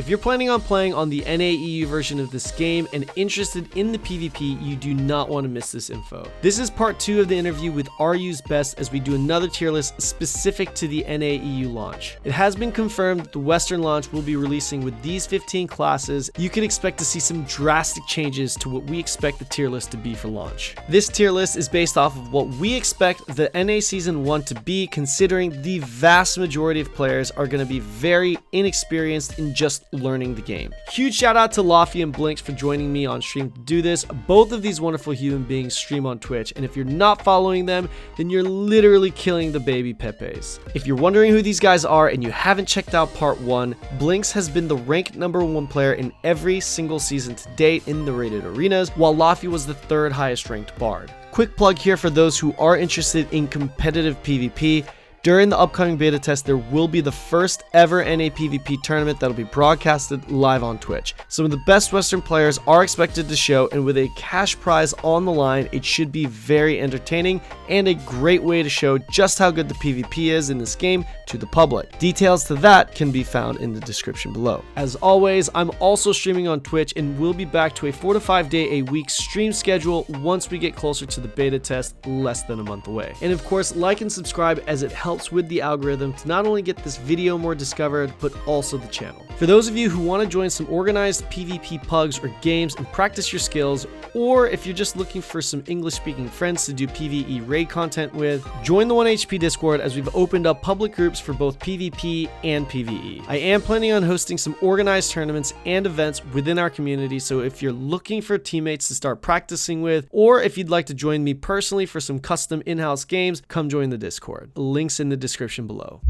If you're planning on playing on the NAEU version of this game and interested in the PvP, you do not want to miss this info. This is part 2 of the interview with RU's Best as we do another tier list specific to the NAEU launch. It has been confirmed that the Western launch will be releasing with these 15 classes. You can expect to see some drastic changes to what we expect the tier list to be for launch. This tier list is based off of what we expect the NA Season 1 to be, considering the vast majority of players are going to be very inexperienced in just learning the game. Huge shout out to Laufie and Blinkz for joining me on stream to do this. Both of these wonderful human beings stream on Twitch, and if you're not following them, then you're literally killing the baby Pepes. If you're wondering who these guys are and you haven't checked out part 1, Blinkz has been the ranked #1 player in every single season to date in the rated arenas, while Laufie was the 3rd highest ranked bard. Quick plug here for those who are interested in competitive PvP. During the upcoming beta test, there will be the first ever NA PvP tournament that'll be broadcasted live on Twitch. Some of the best Western players are expected to show, and with a cash prize on the line, it should be very entertaining and a great way to show just how good the PvP is in this game to the public. Details to that can be found in the description below. As always, I'm also streaming on Twitch and will be back to a 4 to 5 day a week stream schedule once we get closer to the beta test, less than a month away. And of course, like and subscribe as it helps with the algorithm to not only get this video more discovered, but also the channel. For those of you who want to join some organized PvP pugs or games and practice your skills, or if you're just looking for some English-speaking friends to do PvE raid content with, join the 1HP Discord as we've opened up public groups for both PvP and PvE. I am planning on hosting some organized tournaments and events within our community, so if you're looking for teammates to start practicing with, or if you'd like to join me personally for some custom in-house games, come join the Discord. Links in the description below.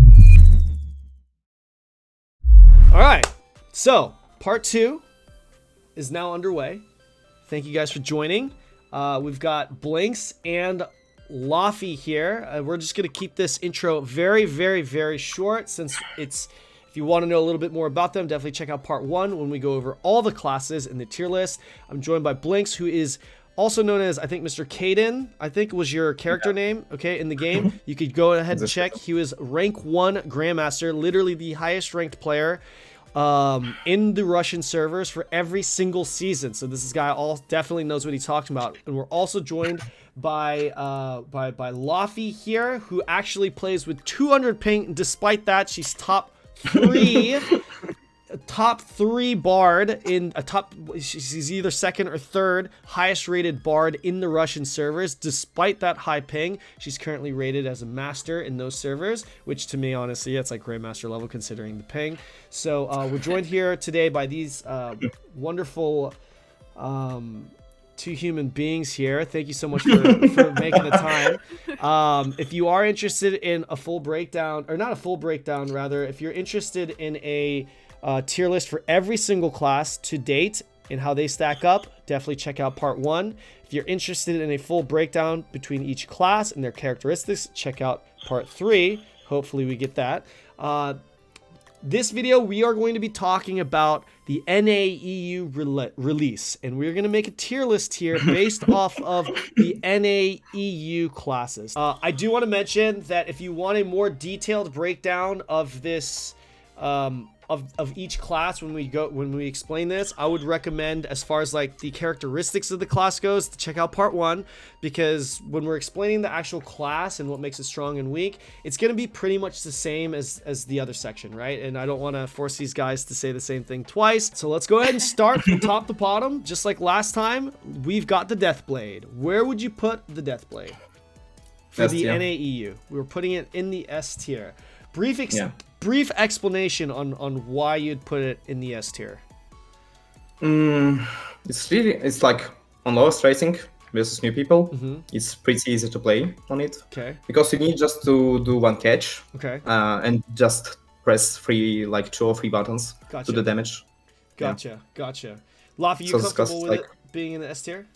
All right, so part 2 is now underway. Thank you guys for joining. We've got Blinkz and Laufie here. We're just going to keep this intro very, very, very short, since it's, if you want to know a little bit more about them, definitely check out part 1 when we go over all the classes in the tier list. I'm joined by Blinkz, who is also known as, I think, Mrkayden, I think was your character name, okay, in the game. You could go ahead and check. He was rank 1 Grandmaster, literally the highest ranked player in the Russian servers for every single season. So this guy definitely knows what he's talking about. And we're also joined by Laufie here, who actually plays with 200 ping. Despite that, she's top 3 bard in a top, she's either 2nd or 3rd highest rated bard in the Russian servers. Despite that high ping, she's currently rated as a master in those servers, which to me, honestly, it's like Grandmaster level considering the ping. So we're joined here today by these wonderful 2 human beings here. Thank you so much for making the time. If you are interested in a full breakdown, or not a full breakdown, rather, if you're interested in a tier list for every single class to date and how they stack up, definitely check out part 1. If you're interested in a full breakdown between each class and their characteristics, check out part 3. Hopefully we get that. This video, we are going to be talking about the NAEU release, and we're going to make a tier list here based off of the NAEU classes. I do want to mention that if you want a more detailed breakdown of this of each class when we explain this, I would recommend, as far as like the characteristics of the class goes, to check out part 1, because when we're explaining the actual class and what makes it strong and weak, it's going to be pretty much the same as the other section, right? And I don't want to force these guys to say the same thing twice. So let's go ahead and start from top to bottom. Just like last time, we've got the Deathblade. Where would you put the Deathblade for the NAEU? We were putting it in the S tier. Brief explanation on why you'd put it in the S tier. It's like on lowest rating versus new people. It's pretty easy to play on it. Okay. Because you need just to do 1 catch. Okay. And just press 2 or 3 buttons to the damage. Gotcha. Laufie, you comfortable with it being in the S tier?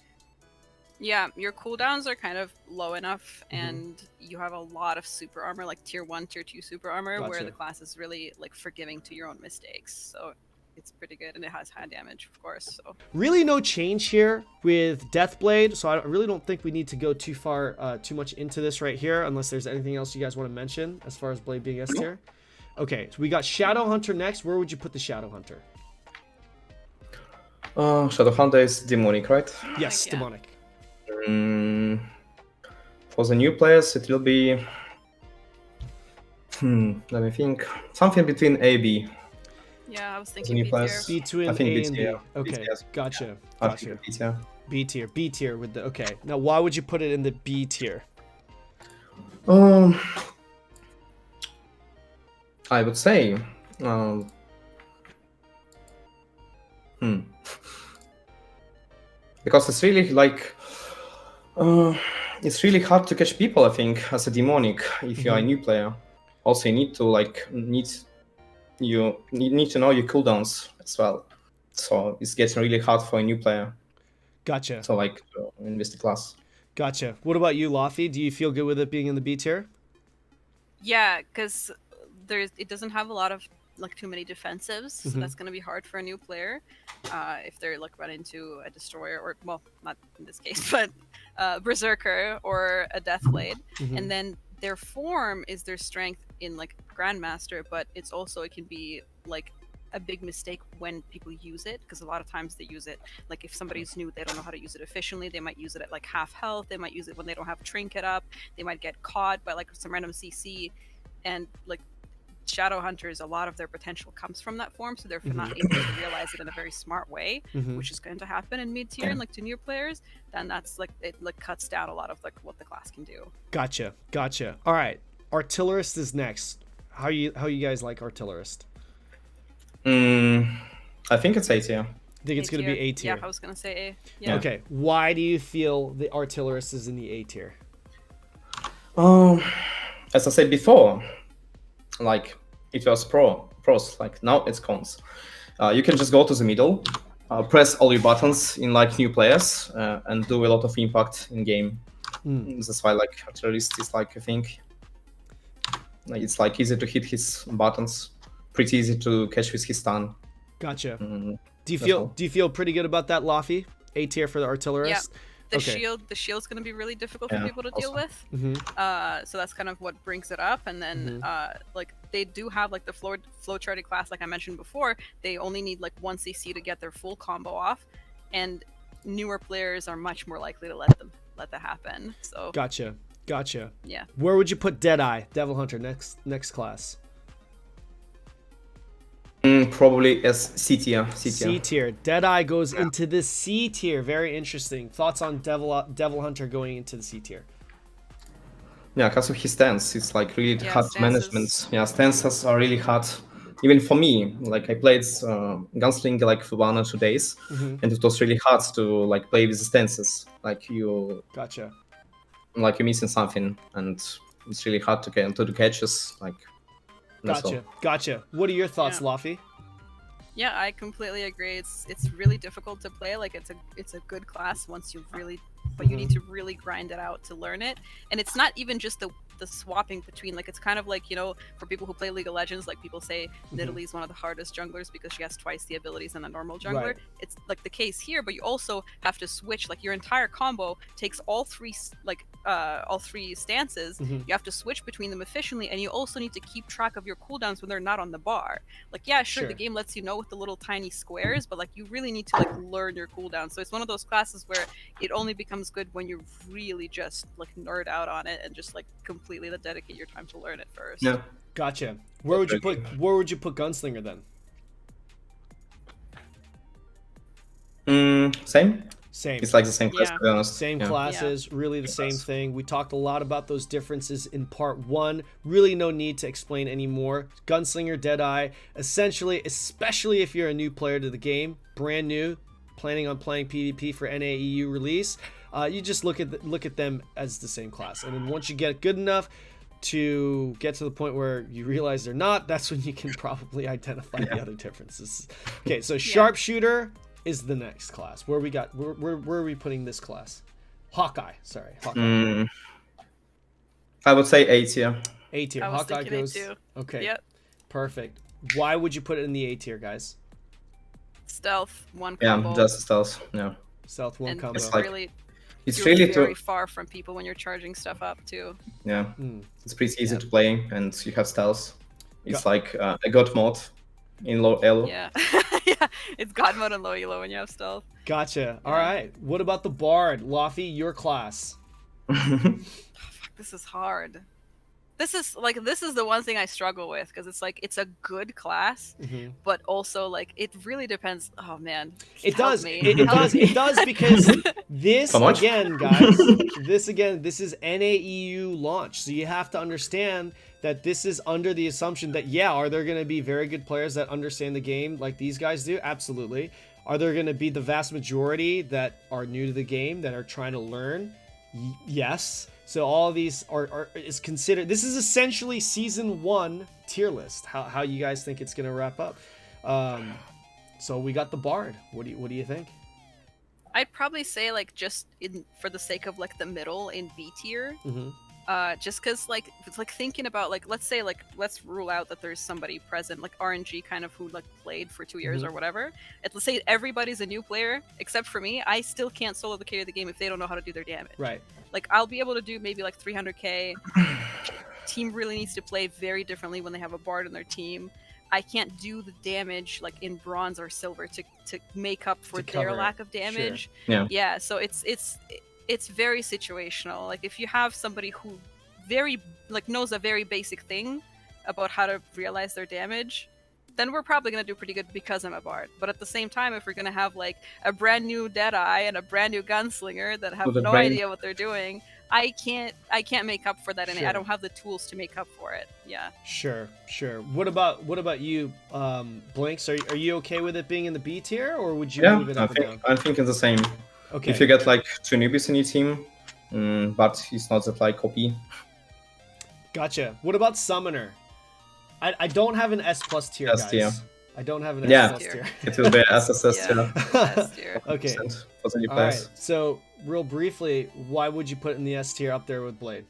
Yeah, your cooldowns are kind of low enough, and you have a lot of super armor, like tier 1, tier 2 super armor, where the class is really like forgiving to your own mistakes. So it's pretty good, and it has high damage, of course. So really no change here with Deathblade, so I really don't think we need to go too much into this right here, unless there's anything else you guys want to mention as far as Blade being S tier. Okay, so we got Shadowhunter next. Where would you put the Shadowhunter? Shadowhunter is demonic, right? Yes, Yeah. demonic. For the new players, it will be. Let me think. Something between A B. Yeah, I was The thinking new B tier. players. Between I think A B and tier. B. Okay, yes. gotcha. I Gotcha. think B tier. B tier. B tier with the okay. Now, why would you put it in the B tier? I would say. Because it's really like. It's really hard to catch people, I think, as a demonic if you are a new player. Also, you need to need to know your cooldowns as well. So it's getting really hard for a new player. Gotcha. So like invest the class. Gotcha. What about you, Laufie? Do you feel good with it being in the B tier? Yeah, because it doesn't have a lot of like too many defensives, so that's going to be hard for a new player if they're like run into a destroyer or well, not in this case, but Berserker or a Deathblade, and then their form is their strength in like Grandmaster, but it's also it can be like a big mistake when people use it, because a lot of times they use it like if somebody's new, they don't know how to use it efficiently, they might use it at like half health, they might use it when they don't have trinket up, they might get caught by like some random CC, and like Shadowhunters, a lot of their potential comes from that form, so they're not able to realize it in a very smart way, which is going to happen in mid tier and like to new players. Then that's like it like cuts down a lot of like what the class can do. Gotcha. All right, Artillerist is next. How you guys like Artillerist? I think it's A tier. I think it's going to be A tier. Yeah, I was going to say A. Yeah. Okay, why do you feel the Artillerist is in the A tier? As I said before, like it was pros, like now it's cons. You can just go to the middle, press all your buttons in like new players, and do a lot of impact in game. That's why like Artillerist is like I think like, it's like easy to hit his buttons, pretty easy to catch with his stun. Gotcha. Do you feel pretty good about that, Laufie? A tier for the Artillerist? Yeah. The shield's going to be really difficult for people to deal with. So that's kind of what brings it up. And then like they do have like the flow charted class, like I mentioned before. They only need like 1 CC to get their full combo off, and newer players are much more likely to let that happen. So Gotcha. Yeah. Where would you put Deadeye, Devil Hunter, next class? Probably as C tier. C tier. Deadeye goes into the C tier. Very interesting. Thoughts on Devil Hunter going into the C tier? Yeah, because of his stance, it's like really hard management. Yeah, stances are really hard. Even for me, like I played Gunslinger like for 1 or 2 days, and it was really hard to like play with the stances. Like you're missing something, and it's really hard to get into the catches. Like. Gotcha. What are your thoughts, Laufie? Yeah, I completely agree. It's really difficult to play. Like it's a good class once you really, but you need to really grind it out to learn it. And it's not even just the swapping between, like it's kind of like, you know, for people who play League of Legends, like people say Nidalee is one of the hardest junglers because she has twice the abilities than a normal jungler. Right. It's like the case here, but you also have to switch. Like your entire combo takes all three stances. You have to switch between them efficiently, and you also need to keep track of your cooldowns when they're not on the bar. Like sure, the game lets you know with the little tiny squares, but like you really need to like learn your cooldowns. So it's one of those classes where it only becomes good when you really just like nerd out on it and just like completely dedicate your time to learn it first. Yeah. Gotcha. Where would you put Gunslinger then? Same. Same. It's like the same class, to be honest. Same classes, really the same thing. We talked a lot about those differences in part 1. Really no need to explain anymore. Gunslinger, Deadeye, essentially, especially if you're a new player to the game, brand new, planning on playing PvP for NAEU release, you just look at them as the same class. And then once you get good enough to get to the point where you realize they're not, that's when you can probably identify the other differences. Okay, so Sharpshooter is the next class. Where are we putting this class? Hawkeye. I would say A tier. A tier. Hawkeye goes. Okay. Yep. Perfect. Why would you put it in the A tier, guys? Stealth, 1 combo. Yeah, just stealth. Yeah. Stealth, 1 combo. It's you're really very far from people when you're charging stuff up too. Yeah. It's pretty easy to play, and you have stealth. It's like a god mode in low elo. Yeah. Yeah, it's God mode and low elo when you have stealth. Gotcha. All right. What about the Bard? Laufie, your class. This is hard. This is the one thing I struggle with, because it's like it's a good class, but also like it really depends. Oh man, it help does. me. It Help does. me. It does because this How much? again, guys. This is NAEU launch, so you have to understand that this is under the assumption that are there going to be very good players that understand the game like these guys do? Absolutely. Are there going to be the vast majority that are new to the game that are trying to learn? Yes. So all of these is considered. This is essentially season 1 tier list. How you guys think it's gonna wrap up? So we got the Bard. What do you think? I'd probably say like just for the sake of like the middle in B tier. Just because like it's like thinking about like let's rule out that there's somebody present like RNG kind of who like played for 2 years or whatever. Let's say everybody's a new player except for me. I still can't solo the carry the game if they don't know how to do their damage. Right. Like I'll be able to do maybe like 300k. Team really needs to play very differently when they have a Bard in their team. I can't do the damage like in bronze or silver to make up for their lack of damage. Sure. Yeah. So it's very situational. Like if you have somebody who very like knows a very basic thing about how to realize their damage, then we're probably going to do pretty good because I'm a Bard. But at the same time, if we're going to have like a brand new Deadeye and a brand new Gunslinger that have no idea what they're doing, I can't make up for that, and I don't have the tools to make up for it. Yeah. Sure. What about you, Blinkz? Are you okay with it being in the B tier, or would you move it up or down? I think it's the same. Okay. If you get like 2 newbies in your team, but it's not that like OP. Gotcha. What about Summoner? I don't have an S+ tier, S guys. tier. I don't have an S+ tier. It will be SSS tier. S tier. Okay. For the new All players. right. So, real briefly, why would you put it in the S tier up there with Blade?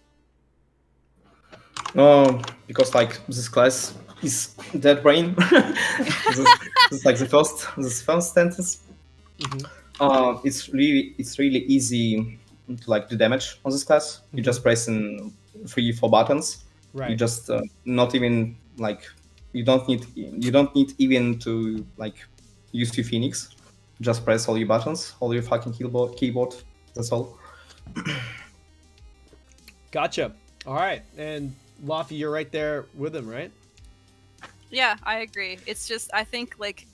Because like this class is dead brain. this is like the first sentence. It's really easy to like do damage on this class. You just press in 3-4 buttons. Right. You just not even like you don't need even to like use your Phoenix. Just press all your buttons, all your fucking keyboard. That's all. Gotcha. All right, and Laufie, you're right there with him, right? Yeah, I agree. It's just I think like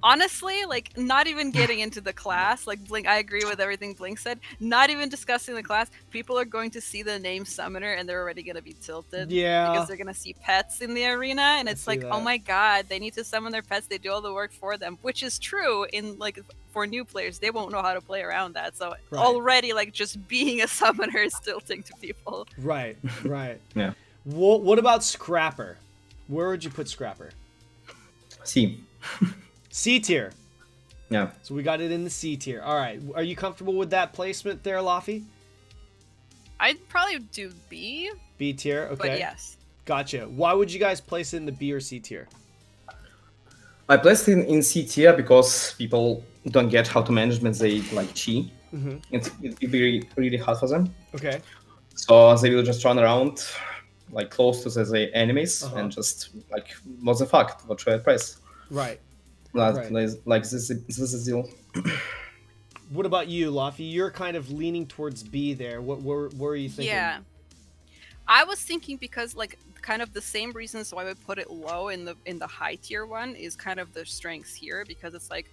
honestly, like not even getting into the class, like I agree with everything Blink said. Not even discussing the class, people are going to see the name Summoner and they're already going to be tilted. Yeah. Because they're going to see pets in the arena, and it's like, oh my god, they need to summon their pets. They do all the work for them, which is true in like for new players. They won't know how to play around that. So already, like just being a summoner is tilting to people. Right. Yeah. What about Scrapper? Where would you put Scrapper? C. C tier. Yeah. So we got it in the C tier. All right. Are you comfortable with that placement there, Laufie? I'd probably do B. B tier. Okay. But yes. Gotcha. Why would you guys place it in the B or C tier? I placed it in C tier because people don't get how to manage when they like chi. It'd be really hard for them. Okay. So they will just run around like close to the enemies and just like, what the fuck? What should I press? Right. Like this is the deal. What about you, Laufie? You're kind of leaning towards B there. What were you thinking? Yeah. I was thinking because like kind of the same reasons why I would put it low in the high tier one is kind of the strengths here, because it's like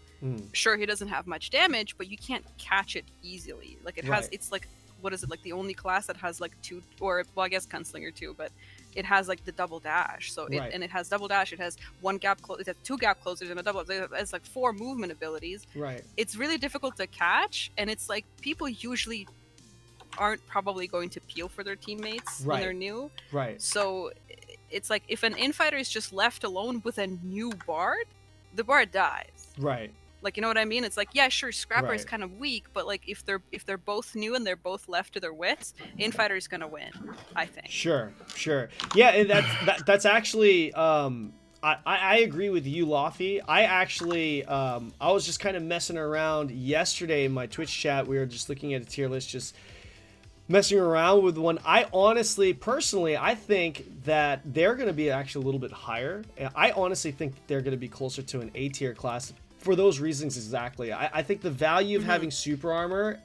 sure he doesn't have much damage, but you can't catch it easily. Like it has it's like what is it, like the only class that has like 2, or well I guess Gunslinger too, but it has like the double dash. So it has double dash, it has 1 gap close, it has 2 gap closers and a double, it has like 4 movement abilities. Right. It's really difficult to catch, and it's like people usually aren't probably going to peel for their teammates when they're new. Right. So it's like if an Infighter is just left alone with a new Bard, the Bard dies. Right. Like, you know what I mean? It's like, yeah, sure, Scrapper is kind of weak, but like if they're both new and they're both left to their wits, Infighter is gonna win, I think. Sure. Yeah, and that's actually I agree with you, Laufie. I actually I was just kind of messing around yesterday in my Twitch chat. We were just looking at a tier list, just messing around with one. I honestly, personally, I think that they're going to be actually a little bit higher. I honestly think they're going to be closer to an A tier class for those reasons exactly. I think the value of having super armor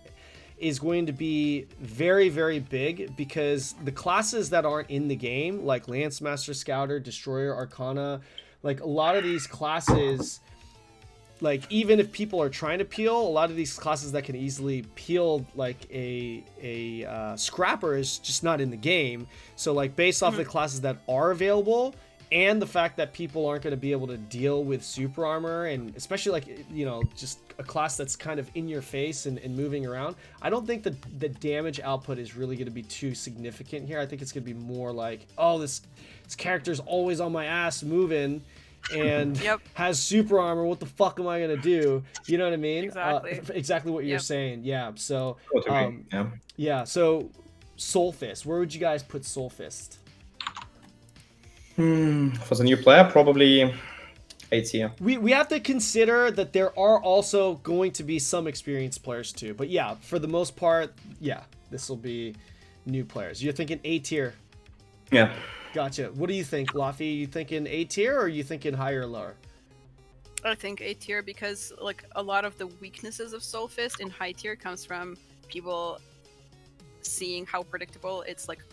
is going to be very, very big because the classes that aren't in the game, like Lance Master, Scouter, Destroyer, Arcana, like a lot of these classes, like even if people are trying to peel, a lot of these classes that can easily peel like a scrapper is just not in the game. So like based off the classes that are available and the fact that people aren't going to be able to deal with super armor, and especially like, you know, just a class that's kind of in your face and moving around, I don't think the damage output is really going to be too significant here. I think it's going to be more like, oh, this character's always on my ass moving and has super armor. What the fuck am I gonna do? You know what I mean? Exactly. Exactly what you're saying. Yeah. So yeah. So Soulfist, where would you guys put Soulfist? For the new player, probably A tier. We have to consider that there are also going to be some experienced players too. But yeah, for the most part, yeah, this will be new players. You're thinking A tier? Yeah. Gotcha. What do you think, Laufie? You thinking A tier or are you thinking higher or lower? I think A tier because like a lot of the weaknesses of Soulfist in high tier comes from people seeing how predictable its like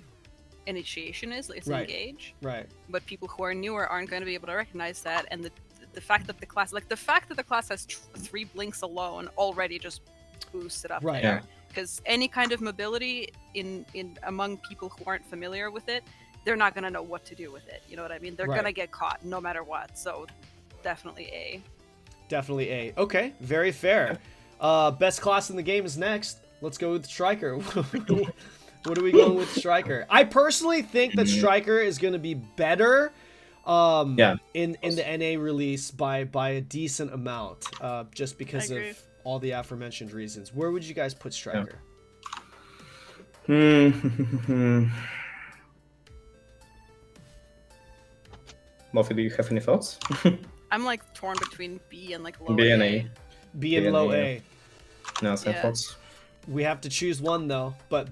initiation is, its engage. Right. But people who are newer aren't going to be able to recognize that, and the fact that the class has 3 Blinkz alone already just boosts it up there. Because any kind of mobility in among people who aren't familiar with it, they're not going to know what to do with it. You know what I mean? They're going to get caught no matter what. So definitely A. Definitely A. Okay, very fair. Best class in the game is next. Let's go with Striker. What are we going with Striker? I personally think that Striker is going to be better in the NA release by a decent amount, just because of all the aforementioned reasons. Where would you guys put Striker? Laufie, do you have any thoughts? I'm like torn between B and like low B and A. B and low A. No, same thoughts. We have to choose one though, but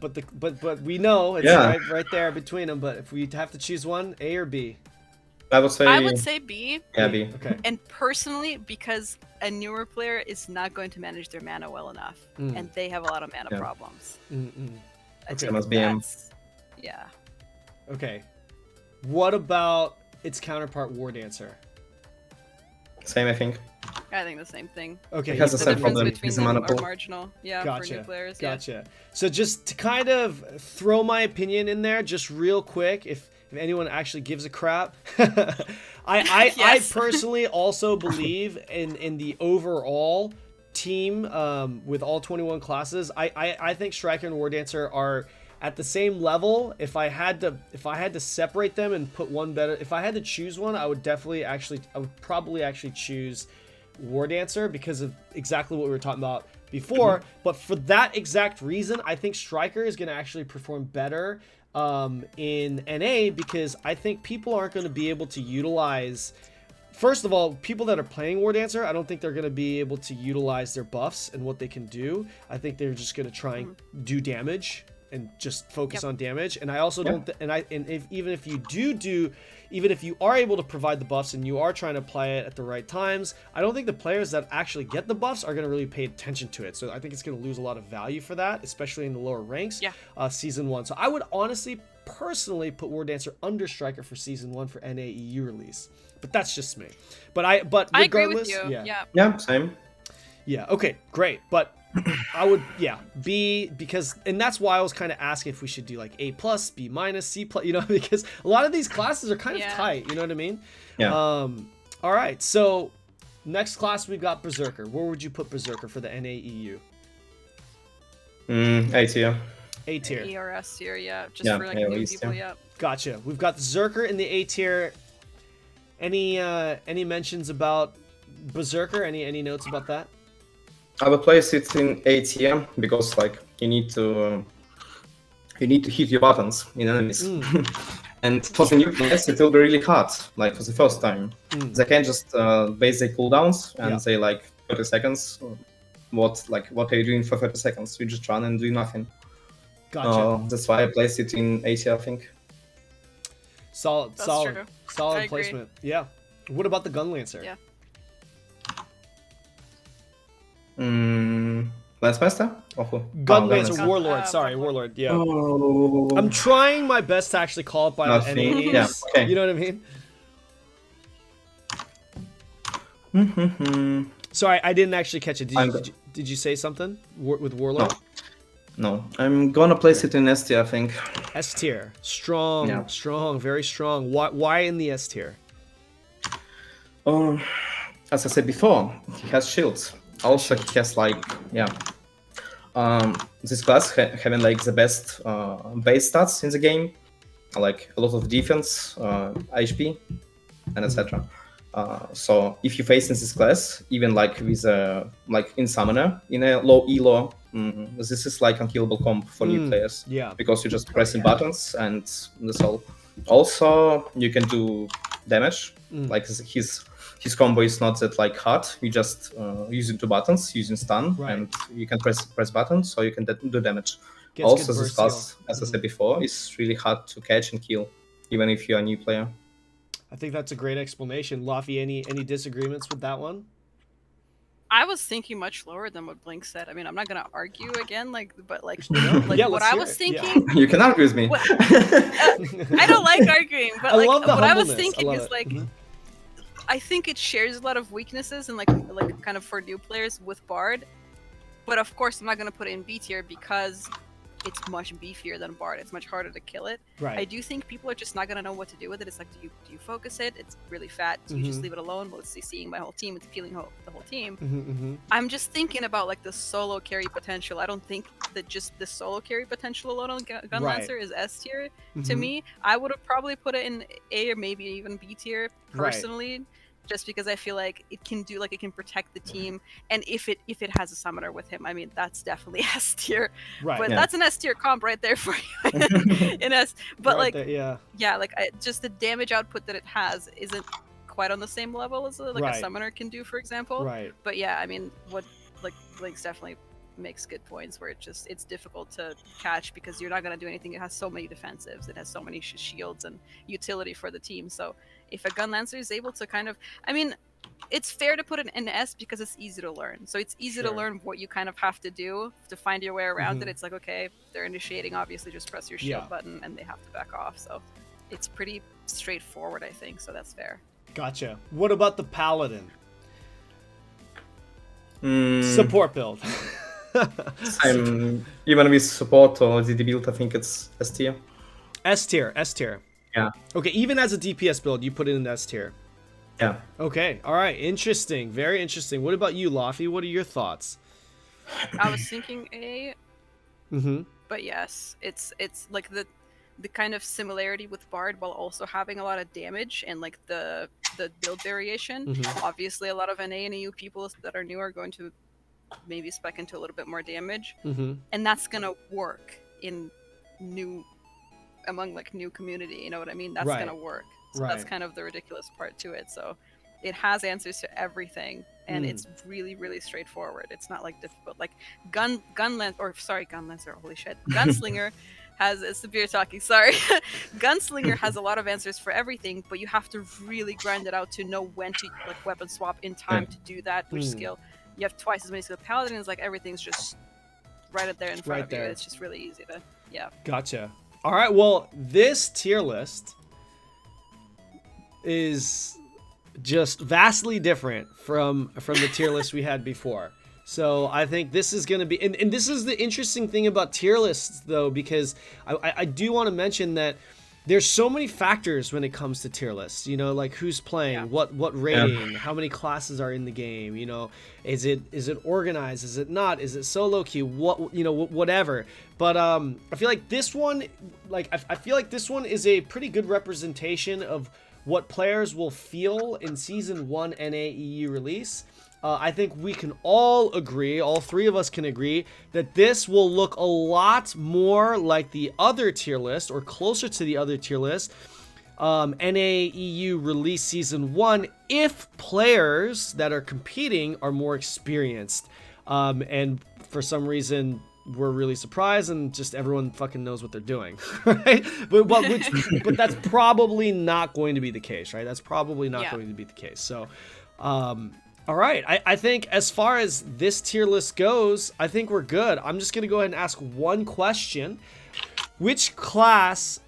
we know it's right there between them. But if we have to choose one, A or B? I would say B. Yeah, B. Okay. And personally, because a newer player is not going to manage their mana well enough, and they have a lot of mana problems. Okay. Must be M. Yeah. Okay. What about its counterpart, Wardancer? Same, I think. I think the same thing. Okay. It has the same problem. Between them are marginal. Yeah, for new players. Gotcha. So just to kind of throw my opinion in there, just real quick, if anyone actually gives a crap, I personally also believe in the overall team with all 21 classes. I think Striker and Wardancer are at the same level. If I had to separate them and put one better, if I had to choose one, I would probably actually choose Wardancer because of exactly what we were talking about before. But for that exact reason, I think Striker is going to actually perform better in NA because I think people aren't going to be able to utilize. First of all, people that are playing Wardancer, I don't think they're going to be able to utilize their buffs and what they can do. I think they're just going to try and do damage and just focus on damage. And I also don't, even if you are able to provide the buffs and you are trying to apply it at the right times, I don't think the players that actually get the buffs are going to really pay attention to it. So I think it's going to lose a lot of value for that, especially in the lower ranks. Season 1. So I would honestly, personally put Wardancer under Striker for Season 1 for NAEU release. But that's just me. But regardless, I agree with you. Yeah, same. Yeah, okay, great. But I would, B, because, and that's why I was kind of asking if we should do like A+, B-, C+, you know, because a lot of these classes are kind of tight, you know what I mean? Yeah. All right, so next class we've got Berserker. Where would you put Berserker for the NAEU? A tier. A tier. E or S tier, just for like new people, Gotcha. We've got Zerker in the A tier. Any mentions about Berserker? Any notes about that? I would place it in A tier because like you need to hit your buttons in enemies. And for the new players it will be really hard, like for the first time. They can just base their cooldowns and say like 30 seconds. What are you doing for 30 seconds? You just run and do nothing. Gotcha. That's why I placed it in A tier, I think. Solid, That's solid, true. I solid agree. placement. Yeah. What about the Gunlancer? Yeah. Lancemaster? Or who? Gunlancer, Gunlancer. Warlord. Sorry, Warlord. Warlord. Yeah. Oh. I'm trying my best to actually call it by the Nothing. NAs. Yeah, okay. You know what I mean? Mm-hmm. Sorry, I didn't actually catch it. Did you say something with Warlord? No, I'm gonna place it in S tier, I think. S tier. Strong, Yeah. strong, very strong. Why in the S tier? As I said before, he has shields. Also, he has like, yeah. This class having like the best base stats in the game, like a lot of defense, HP, and etc. So if you face in this class, even like with like in summoner in a low elo, this is like unkillable comp for new players. Yeah. Because you just pressing buttons and that's all. Also, you can do damage. Like his combo is not that like hard. You just using two buttons, using stun, and you can press buttons, so you can do damage. Gets Also, good this burst class, heal. as I said before, is really hard to catch and kill, even if you're a new player. I think that's a great explanation. Laufie, any disagreements with that one? I was thinking much lower than what Blinkz said. I mean, I'm not gonna argue again, but like Yeah, what let's I hear was it. thinking. You can argue with me. I don't like arguing, but I like love the what I was humbleness. I thinking love is it. like I think it shares a lot of weaknesses and like kind of for new players with Bard. But of course, I'm not gonna put it in B tier because it's much beefier than Bard. It's much harder to kill it. Right. I do think people are just not gonna know what to do with it. It's like, do you focus it? It's really fat. Do you just leave it alone? Well, it's seeing my whole team. It's peeling the whole team. I'm just thinking about like the solo carry potential. I don't think that just the solo carry potential alone on Gunlancer is S tier. To me, I would have probably put it in A or maybe even B tier personally. Just because I feel like it can do, like, it can protect the team, and if it has a summoner with him, I mean, that's definitely S tier. Right. But that's an S tier comp right there for you in S. But Right like, there, like just the damage output that it has isn't quite on the same level as a summoner can do, for example. Right. But yeah, I mean, what like Blinkz definitely makes good points where it's difficult to catch because you're not going to do anything. It has so many defensives, it has so many shields and utility for the team. So if a Gunlancer is able to kind of, I mean, it's fair to put it in S because it's easy to learn. So it's easy to learn what you kind of have to do to find your way around it. It's like, okay, they're initiating, obviously just press your shield button and they have to back off. So it's pretty straightforward, I think. So that's fair. Gotcha. What about the Paladin? Support build. I'm even with support or DD build, I think it's S tier. S tier, S tier. Yeah. Okay, even as a DPS build, you put it in S tier. Yeah. Okay, all right, interesting, very interesting. What about you, Laufie? What are your thoughts? I was thinking A, but yes, it's like the kind of similarity with Bard while also having a lot of damage and like the build variation. Obviously, a lot of NA and EU people that are new are going to maybe spec into a little bit more damage, and that's gonna work in among like new community, you know what I mean? That's gonna work. So that's kind of the ridiculous part to it. So it has answers to everything, and it's really, really straightforward. It's not like difficult. Like Gunlancer, holy shit. Gunslinger has a severe talking, sorry. Gunslinger has a lot of answers for everything, but you have to really grind it out to know when to like weapon swap in time to do that, which skill. You have twice as many skills. Paladin is like everything's just right up there in front of you. It's just really easy to, Gotcha. All right, well, this tier list is just vastly different from the tier list we had before. So I think this is going to be, and this is the interesting thing about tier lists, though, because I do want to mention that there's so many factors when it comes to tier lists, you know, like who's playing, what rating, how many classes are in the game, you know, is it organized, is it not, is it solo queue, what, you know, whatever. But I feel like this one, I feel like this one is a pretty good representation of what players will feel in Season 1 NAEU release. I think we can all agree, all three of us can agree, that this will look a lot more like the other tier list, or closer to the other tier list, NAEU release Season 1, if players that are competing are more experienced. And for some reason, we're really surprised and just everyone fucking knows what they're doing, right? But that's probably not going to be the case, right? That's probably not going to be the case. So, all right. I think as far as this tier list goes, I think we're good. I'm just going to go ahead and ask one question. Which class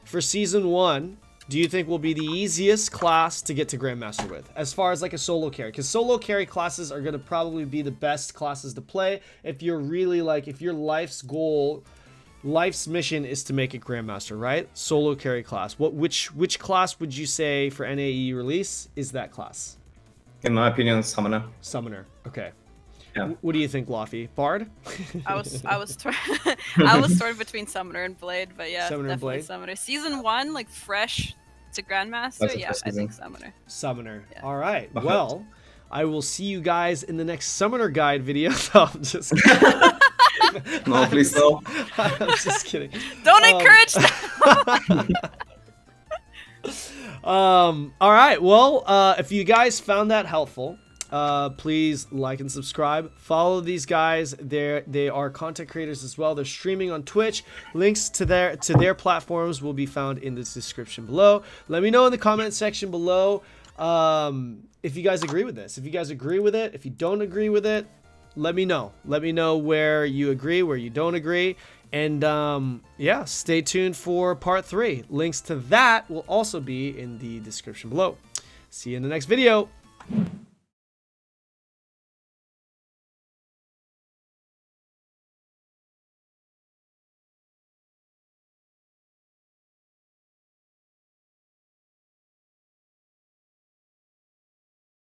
for season 1 do you think will be the easiest class to get to Grandmaster with, as far as like a solo carry? Because solo carry classes are going to probably be the best classes to play if you're really like, if your life's goal, life's mission is to make it Grandmaster, right? Solo carry class. Which class would you say for NAE release is that class? In my opinion, Summoner. Summoner. Okay. Yeah. What do you think, Laufie? Bard? I was torn between Summoner and Blade, but yeah, Summoner and definitely Blade? Summoner. Season 1, like fresh to Grandmaster, yeah, I think Summoner. Summoner. Yeah. All right. Well, I will see you guys in the next Summoner guide video. No, I'm just kidding. No, please no. I'm just kidding. Don't encourage that. All right. Well, if you guys found that helpful, please like and subscribe. Follow these guys. They are content creators as well. They're streaming on Twitch. Links to their platforms will be found in the description below. Let me know in the comment section below if you guys agree with this. If you guys agree with it, if you don't agree with it, let me know. Let me know where you agree, where you don't agree. And yeah, stay tuned for part 3. Links to that will also be in the description below. See you in the next video.